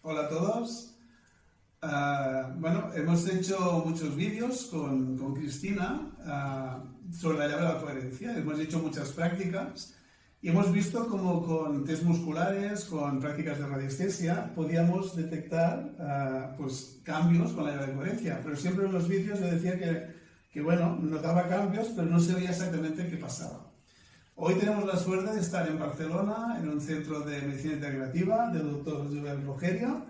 Hola a todos. Bueno, hemos hecho muchos vídeos con Cristina sobre la llave de la coherencia. Hemos hecho muchas prácticas y hemos visto cómo con test musculares, con prácticas de radiestesia, podíamos detectar pues, cambios con la llave de coherencia. Pero siempre en los vídeos yo decía que, bueno, notaba cambios, pero no sabía exactamente qué pasaba. Hoy tenemos la suerte de estar en Barcelona, en un centro de medicina integrativa del doctor Joel Rogerio,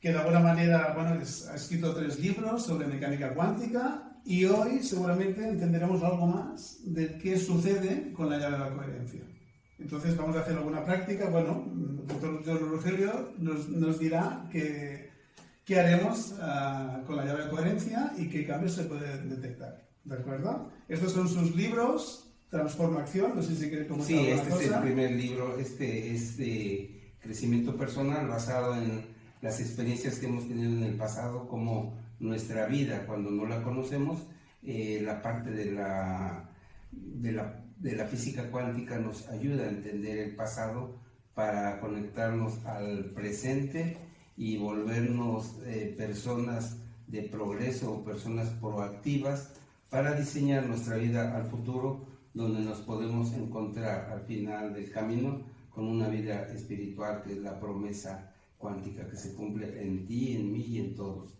que de alguna manera ha escrito 3 libros sobre mecánica cuántica y hoy seguramente entenderemos algo más de qué sucede con la llave de la coherencia. Entonces vamos a hacer alguna práctica. Bueno, el doctor Joel Rogerio nos dirá qué haremos con la llave de coherencia y qué cambios se pueden detectar. ¿De acuerdo? Estos son sus libros. Transformación, no sé si quiere comentar Sí, alguna este es el cosa. primer libro, este es de crecimiento personal basado en las experiencias que hemos tenido en el pasado, como nuestra vida cuando no la conocemos, la parte de la física cuántica nos ayuda a entender el pasado para conectarnos al presente y volvernos personas de progreso o personas proactivas para diseñar nuestra vida al futuro, donde nos podemos encontrar al final del camino con una vida espiritual, que es la promesa cuántica que se cumple en ti, en mí y en todos.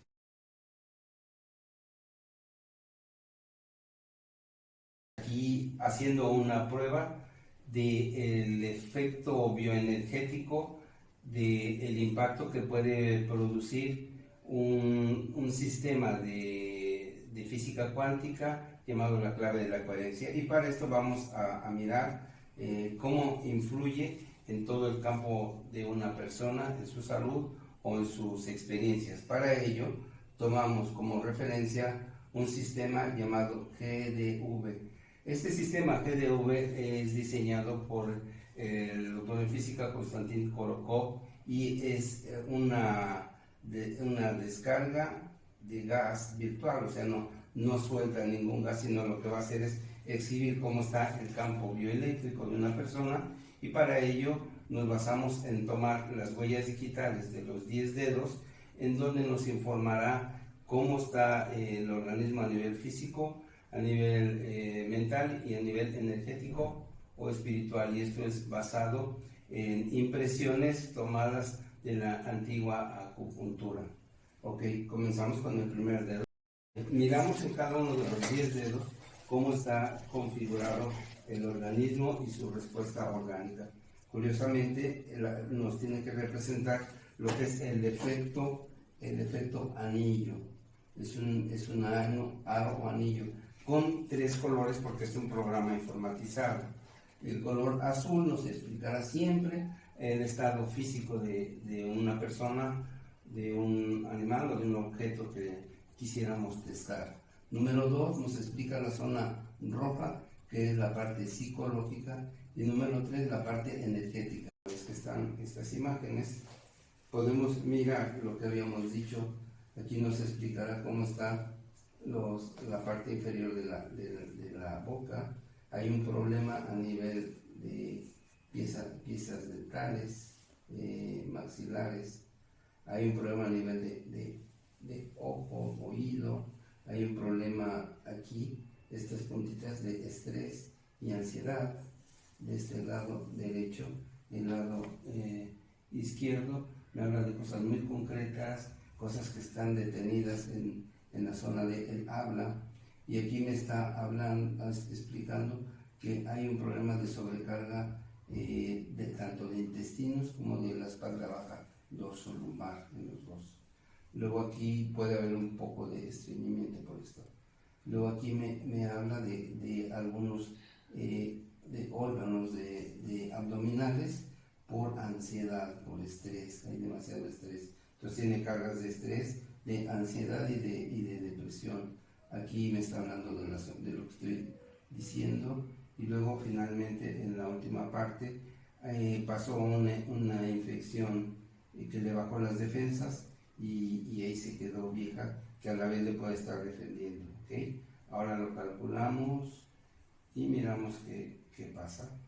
Aquí haciendo una prueba del efecto bioenergético, del impacto que puede producir un sistema de física cuántica llamado la clave de la coherencia. Y para esto vamos a mirar cómo influye en todo el campo de una persona, en su salud o en sus experiencias. Para ello tomamos como referencia un sistema llamado GDV. Este sistema GDV es diseñado por el doctor en física Konstantin Korokov y es una descarga de gas virtual, o sea, no suelta ningún gas, sino lo que va a hacer es exhibir cómo está el campo bioeléctrico de una persona, y para ello nos basamos en tomar las huellas digitales de los 10 dedos, en donde nos informará cómo está el organismo a nivel físico, a nivel mental y a nivel energético o espiritual, y esto es basado en impresiones tomadas de la antigua acupuntura. Ok, comenzamos con el primer dedo. Miramos en cada uno de los 10 dedos cómo está configurado el organismo y su respuesta orgánica. Curiosamente, nos tiene que representar lo que es el efecto anillo. Es un aro o anillo con 3 colores, porque es un programa informatizado. El color azul nos explicará siempre el estado físico de una persona, de un animal o de un objeto que quisiéramos testar. Número 2 nos explica la zona roja, que es la parte psicológica, y número 3 la parte energética. Es que están estas imágenes, podemos mirar lo que habíamos dicho. Aquí nos explicará cómo está la parte inferior de la boca. Hay un problema a nivel de piezas dentales, maxilares. Hay un problema a nivel de ojo, oído. Hay un problema aquí, estas puntitas de estrés y ansiedad, de este lado derecho. El lado izquierdo me habla de cosas muy concretas, cosas que están detenidas en la zona del habla, y aquí me está explicando que hay un problema de sobrecarga tanto de intestinos como de la espalda baja dorso-lumbar, en los dos. Luego aquí puede haber un poco de estreñimiento por esto. Luego aquí me habla de algunos de órganos de abdominales por ansiedad, por estrés. Hay demasiado estrés. Entonces tiene cargas de estrés, de ansiedad y de depresión. Aquí me está hablando de lo que estoy diciendo. Y luego finalmente en la última parte pasó una infección que le bajó las defensas, y ahí se quedó vieja, que a la vez le puede estar defendiendo. ¿Okay? Ahora lo calculamos y miramos qué pasa.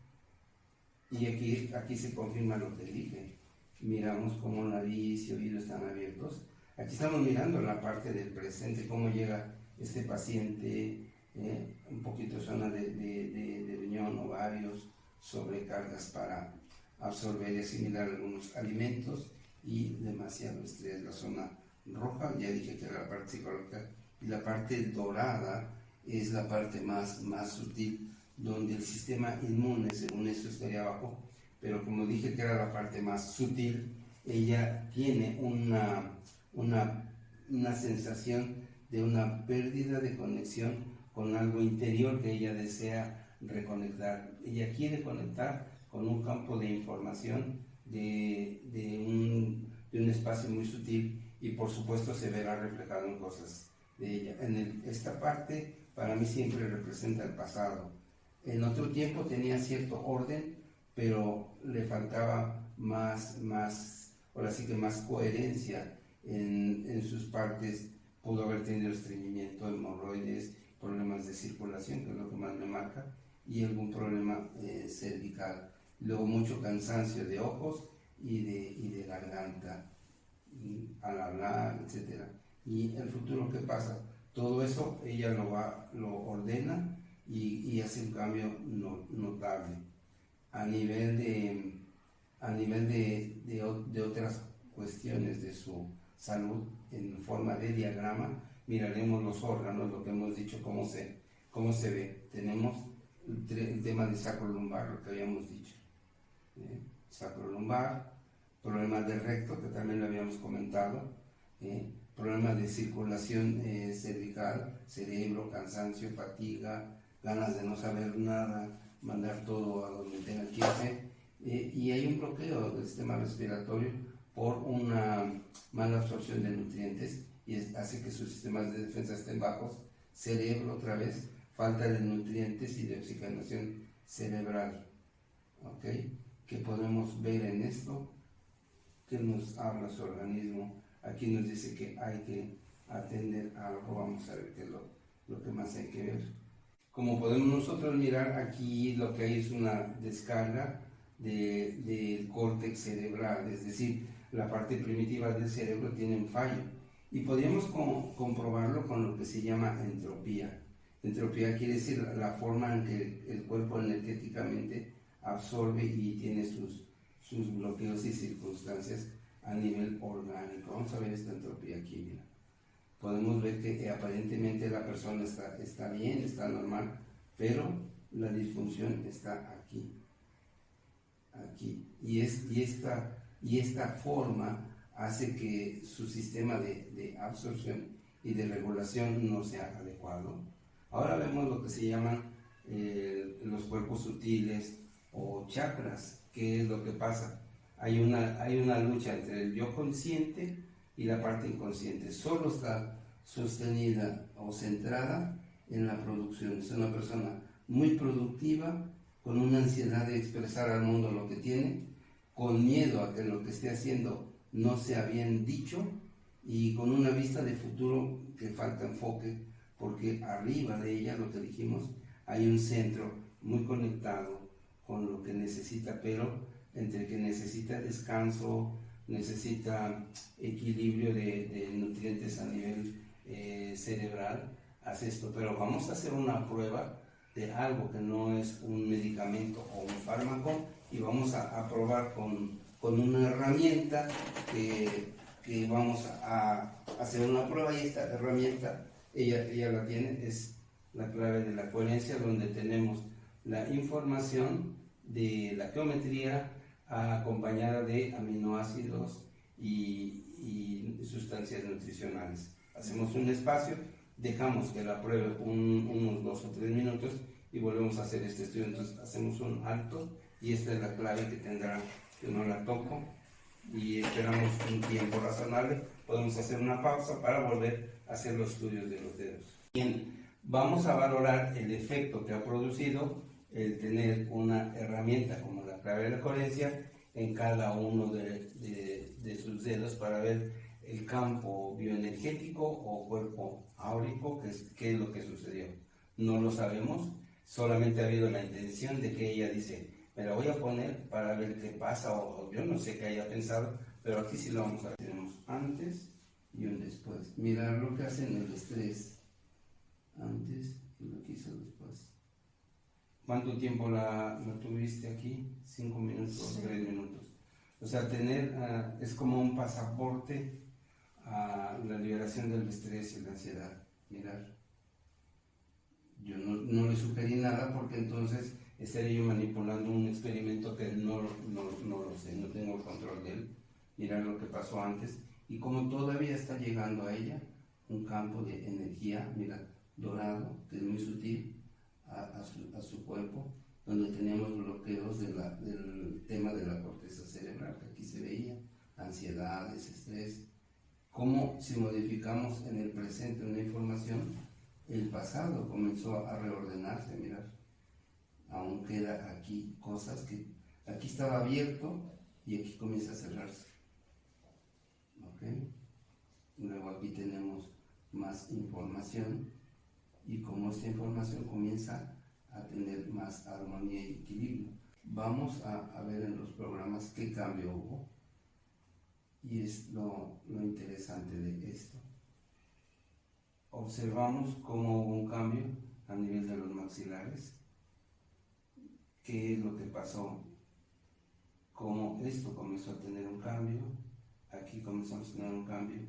Y aquí se confirma lo que dije. miramos cómo nariz y oído están abiertos. Aquí estamos mirando la parte del presente, cómo llega este paciente, un poquito zona de riñón, ovarios, sobrecargas para absorber y asimilar algunos alimentos y demasiado estrés. La zona roja, ya dije que era la parte psicológica, y la parte dorada es la parte más sutil, donde el sistema inmune, según esto estaría abajo, pero como dije que era la parte más sutil, ella tiene una sensación de una pérdida de conexión con algo interior que ella desea reconectar. Ella quiere conectar con un campo de información de un espacio muy sutil, y por supuesto se verá reflejado en cosas de ella. Esta parte para mí siempre representa el pasado. En otro tiempo tenía cierto orden, pero le faltaba ahora sí que más coherencia en sus partes. Pudo haber tenido estreñimiento, hemorroides, problemas de circulación, que es lo que más me marca, y algún problema cervical. Luego mucho cansancio de ojos y de garganta al hablar, etc. Y el futuro, ¿qué pasa? Todo eso ella lo ordena y hace un cambio notable. A nivel de otras cuestiones de su salud, en forma de diagrama, miraremos los órganos, lo que hemos dicho, cómo se ve. Tenemos el tema de sacrolumbar, lo que habíamos dicho. Sacrolumbar, problemas de recto, que también lo habíamos comentado, problemas de circulación cervical, cerebro, cansancio, fatiga, ganas de no saber nada, mandar todo a donde tenga que irse, y hay un bloqueo del sistema respiratorio por una mala absorción de nutrientes, y hace que sus sistemas de defensa estén bajos. Cerebro, otra vez, falta de nutrientes y de oxigenación cerebral. ¿Ok? ¿Qué podemos ver en esto? ¿Qué nos habla su organismo? Aquí nos dice que hay que atender algo. Vamos a ver qué es lo que más hay que ver. Como podemos nosotros mirar, aquí lo que hay es una descarga del córtex cerebral, es decir, la parte primitiva del cerebro tiene un fallo, y podríamos comprobarlo con lo que se llama entropía. Entropía quiere decir la forma en que el cuerpo energéticamente absorbe y tiene sus bloqueos y circunstancias a nivel orgánico. Vamos a ver esta entropía aquí, mira. Podemos ver que aparentemente la persona está bien, está normal, pero la disfunción está aquí. Y esta forma hace que su sistema de absorción y de regulación no sea adecuado. Ahora vemos lo que se llaman los cuerpos sutiles o chakras. ¿Qué es lo que pasa? Hay una lucha entre el yo consciente y la parte inconsciente. Solo está sostenida o centrada en la producción. Es una persona muy productiva, con una ansiedad de expresar al mundo lo que tiene, con miedo a que lo que esté haciendo no sea bien dicho, y con una vista de futuro que falta enfoque, porque arriba de ella, lo que dijimos, hay un centro muy conectado con lo que necesita, pero entre que necesita descanso, necesita equilibrio de nutrientes a nivel cerebral, hace esto. Pero vamos a hacer una prueba de algo que no es un medicamento o un fármaco, y vamos a probar con una herramienta que vamos a hacer una prueba, y esta herramienta ella la tiene, es la clave de la coherencia, donde tenemos la información de la geometría acompañada de aminoácidos y sustancias nutricionales. Hacemos un espacio, dejamos que la pruebe unos 2 o 3 minutos y volvemos a hacer este estudio. Entonces hacemos un alto, y esta es la clave que tendrá, que no la toco, y esperamos un tiempo razonable. Podemos hacer una pausa para volver a hacer los estudios de los dedos. Bien, vamos a valorar el efecto que ha producido el tener una herramienta como la clave de la coherencia en cada uno de sus dedos, para ver el campo bioenergético o cuerpo áurico, qué es lo que sucedió. No lo sabemos, solamente ha habido la intención de que ella dice, Me la voy a poner para ver qué pasa, o yo no sé qué haya pensado, pero aquí sí lo vamos a ver. Tenemos antes y un después. Mirar lo que hace en el estrés. Antes y lo que hizo después. ¿Cuánto tiempo la tuviste aquí? 5 minutos, 3 minutos. O sea, tener, es como un pasaporte a la liberación del estrés y la ansiedad. Mirar. Yo no le sugerí nada porque entonces estaría yo manipulando un experimento que no lo sé, no tengo el control de él. Mirar lo que pasó antes y como todavía está llegando a ella un campo de energía, mira, dorado, que es muy sutil, a su cuerpo, donde teníamos bloqueos del tema de la corteza cerebral, que aquí se veía, ansiedades, estrés. Cómo si modificamos en el presente una información, el pasado comenzó a reordenarse, mirar. Aún queda aquí cosas que aquí estaba abierto y aquí comienza a cerrarse. ¿Ok? Luego aquí tenemos más información y como esta información comienza a tener más armonía y equilibrio. Vamos a ver en los programas qué cambio hubo. Y es lo interesante de esto. Observamos cómo hubo un cambio a nivel de los maxilares. ¿Qué es lo que pasó? Cómo esto comenzó a tener un cambio. Aquí comenzamos a tener un cambio.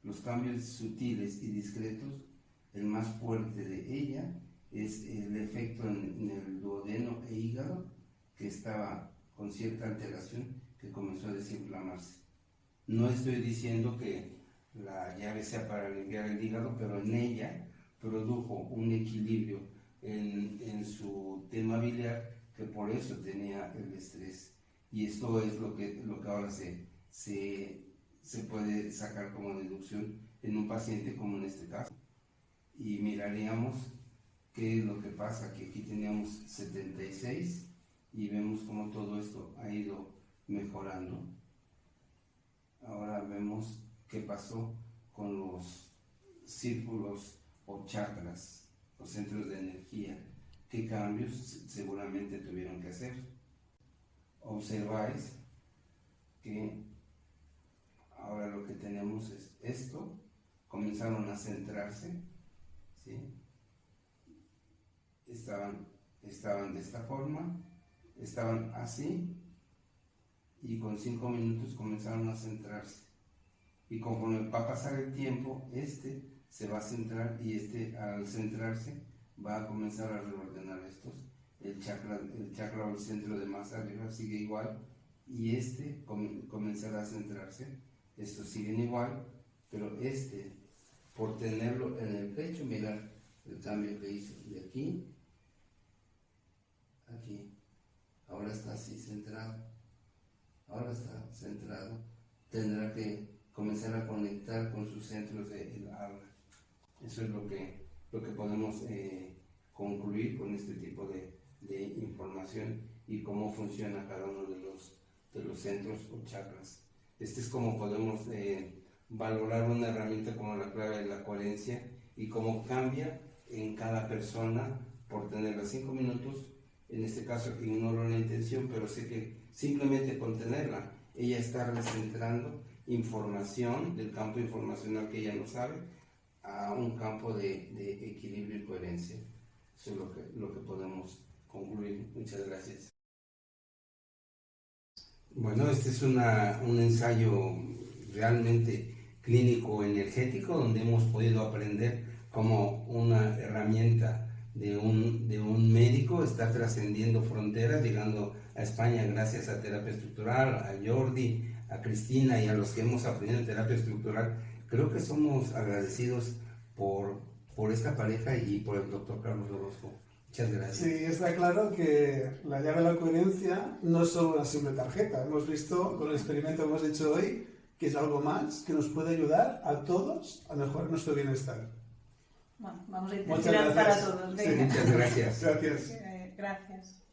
Los cambios sutiles y discretos, el más fuerte de ella es el efecto en el duodeno e hígado, que estaba con cierta alteración, que comenzó a desinflamarse. No estoy diciendo que la llave sea para limpiar el hígado, pero en ella produjo un equilibrio en su tema biliar, que por eso tenía el estrés. Y esto es lo que ahora se puede sacar como deducción en un paciente como en este caso. Y miraríamos qué es lo que pasa, que aquí teníamos 76 y vemos cómo todo esto ha ido mejorando. Ahora vemos qué pasó con los círculos o chakras, los centros de energía, qué cambios seguramente tuvieron que hacer. Observáis que ahora lo que tenemos es esto, comenzaron a centrarse, ¿sí? Estaban de esta forma, estaban así, y con 5 minutos comenzaron a centrarse. Y conforme va a pasar el tiempo, este se va a centrar y al centrarse va a comenzar a reordenar estos. El chakra o el centro de más arriba sigue igual y comenzará a centrarse. Estos siguen igual, pero por tenerlo en el pecho, mirar el cambio que hizo de aquí a aquí. Ahora está así centrado. Ahora está centrado. Tendrá que comenzar a conectar con sus centros del habla. Eso es lo que podemos concluir con este tipo de información y cómo funciona cada uno de los centros o chakras. Es como podemos valorar una herramienta como la clave de la coherencia y cómo cambia en cada persona por tenerla 5 minutos. En este caso ignoro la intención, pero sé que simplemente con tenerla, ella está recentrando información del campo informacional que ella no sabe a un campo de equilibrio y coherencia. Eso es lo que podemos concluir. Muchas gracias. Bueno, este es un ensayo realmente clínico energético donde hemos podido aprender cómo una herramienta de un médico está trascendiendo fronteras, llegando a España gracias a terapia estructural, a Jordi, a Cristina y a los que hemos aprendido en terapia estructural. Creo que somos agradecidos por esta pareja y por el doctor Carlos Orozco. Muchas gracias. Sí, está claro que la llave de la coherencia no es solo una simple tarjeta. Hemos visto con el experimento que hemos hecho hoy que es algo más que nos puede ayudar a todos a mejorar nuestro bienestar. Bueno, vamos a intentar para todos. Sí, muchas gracias. Gracias. Gracias.